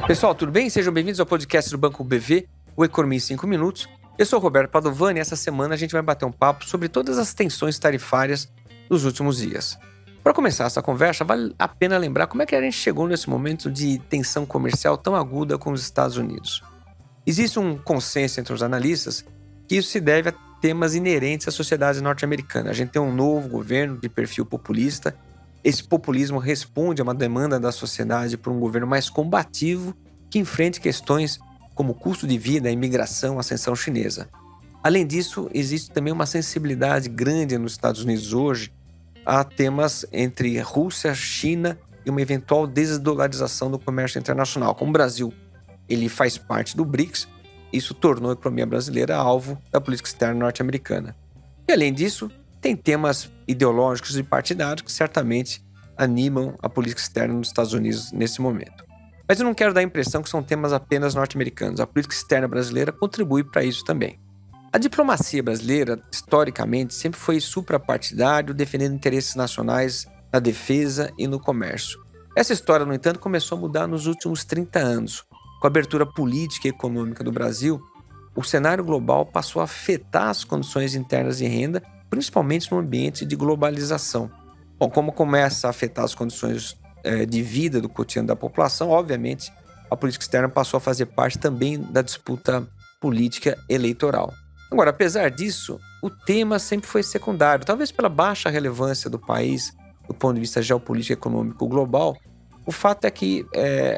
Pessoal, tudo bem? Sejam bem-vindos ao podcast do Banco BV, o Economia em 5 Minutos. Eu sou o Roberto Padovani e essa semana a gente vai bater um papo sobre todas as tensões tarifárias dos últimos dias. Para começar essa conversa, vale a pena lembrar como é que a gente chegou nesse momento de tensão comercial tão aguda com os Estados Unidos. Existe um consenso entre os analistas que isso se deve a temas inerentes à sociedade norte-americana. A gente tem um novo governo de perfil populista. Esse populismo responde a uma demanda da sociedade por um governo mais combativo que enfrente questões como custo de vida, imigração, ascensão chinesa. Além disso, existe também uma sensibilidade grande nos Estados Unidos hoje a temas entre Rússia, China e uma eventual desdolarização do comércio internacional. Como o Brasil ele faz parte do BRICS, isso tornou a economia brasileira alvo da política externa norte-americana. E além disso, tem temas ideológicos e partidários que certamente animam a política externa dos Estados Unidos nesse momento. Mas eu não quero dar a impressão que são temas apenas norte-americanos. A política externa brasileira contribui para isso também. A diplomacia brasileira, historicamente, sempre foi suprapartidário, defendendo interesses nacionais na defesa e no comércio. Essa história, no entanto, começou a mudar nos últimos 30 anos. Com a abertura política e econômica do Brasil, o cenário global passou a afetar as condições internas de renda, principalmente no ambiente de globalização. Bom, como começa a afetar as condições de vida do cotidiano da população, obviamente, a política externa passou a fazer parte também da disputa política eleitoral. Agora, apesar disso, o tema sempre foi secundário, talvez pela baixa relevância do país do ponto de vista geopolítico e econômico global. O fato é que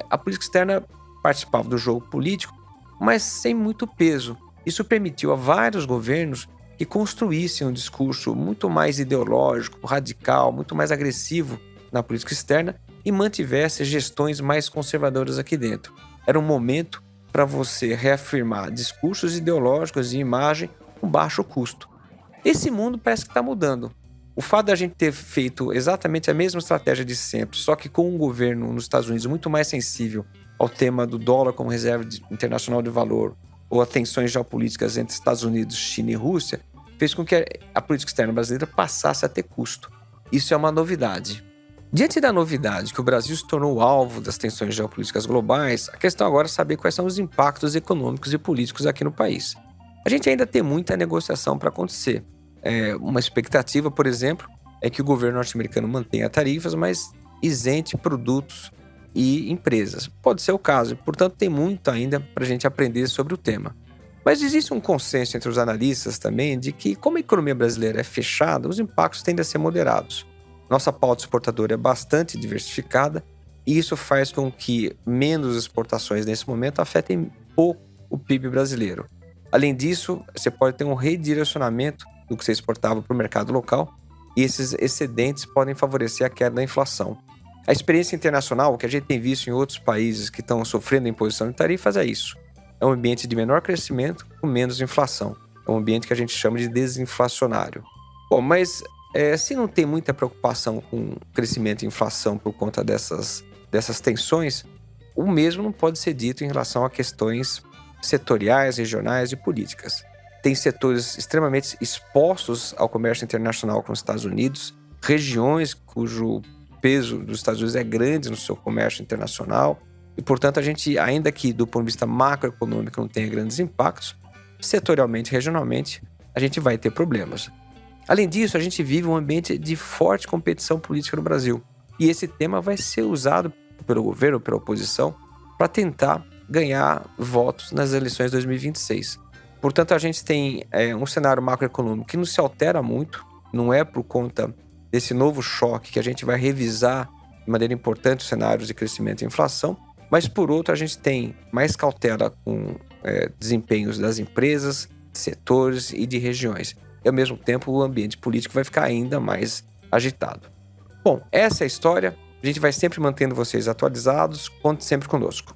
a política externa participava do jogo político, mas sem muito peso. Isso permitiu a vários governos que construíssem um discurso muito mais ideológico, radical, muito mais agressivo na política externa e mantivesse gestões mais conservadoras aqui dentro. Era um momento para você reafirmar discursos ideológicos e imagem com baixo custo. Esse mundo parece que está mudando. O fato da gente ter feito exatamente a mesma estratégia de sempre, só que com um governo nos Estados Unidos muito mais sensível ao tema do dólar como reserva internacional de valor ou a tensões geopolíticas entre Estados Unidos, China e Rússia, fez com que a política externa brasileira passasse a ter custo. Isso é uma novidade. Diante da novidade que o Brasil se tornou alvo das tensões geopolíticas globais, a questão agora é saber quais são os impactos econômicos e políticos aqui no país. A gente ainda tem muita negociação para acontecer. Uma expectativa, por exemplo, é que o governo norte-americano mantenha tarifas, mas isente produtos e empresas. Pode ser o caso, portanto tem muito ainda para a gente aprender sobre o tema. Mas existe um consenso entre os analistas também de que, como a economia brasileira é fechada, os impactos tendem a ser moderados. Nossa pauta exportadora é bastante diversificada e isso faz com que menos exportações nesse momento afetem pouco o PIB brasileiro. Além disso, você pode ter um redirecionamento do que você exportava para o mercado local e esses excedentes podem favorecer a queda da inflação. A experiência internacional, que a gente tem visto em outros países que estão sofrendo a imposição de tarifas, é isso. É um ambiente de menor crescimento com menos inflação. É um ambiente que a gente chama de desinflacionário. Bom, mas se não tem muita preocupação com crescimento e inflação por conta dessas tensões, o mesmo não pode ser dito em relação a questões setoriais, regionais e políticas. Tem setores extremamente expostos ao comércio internacional com os Estados Unidos, regiões cujo peso dos Estados Unidos é grande no seu comércio internacional e, portanto, a gente, ainda que do ponto de vista macroeconômico não tenha grandes impactos, setorialmente, regionalmente, a gente vai ter problemas. Além disso, a gente vive um ambiente de forte competição política no Brasil e esse tema vai ser usado pelo governo, pela oposição, para tentar ganhar votos nas eleições de 2026. Portanto, a gente tem um cenário macroeconômico que não se altera muito, não é por conta desse novo choque que a gente vai revisar de maneira importante os cenários de crescimento e inflação, mas por outro a gente tem mais cautela com desempenhos das empresas, setores e de regiões. E ao mesmo tempo o ambiente político vai ficar ainda mais agitado. Bom, essa é a história, a gente vai sempre mantendo vocês atualizados, conte sempre conosco.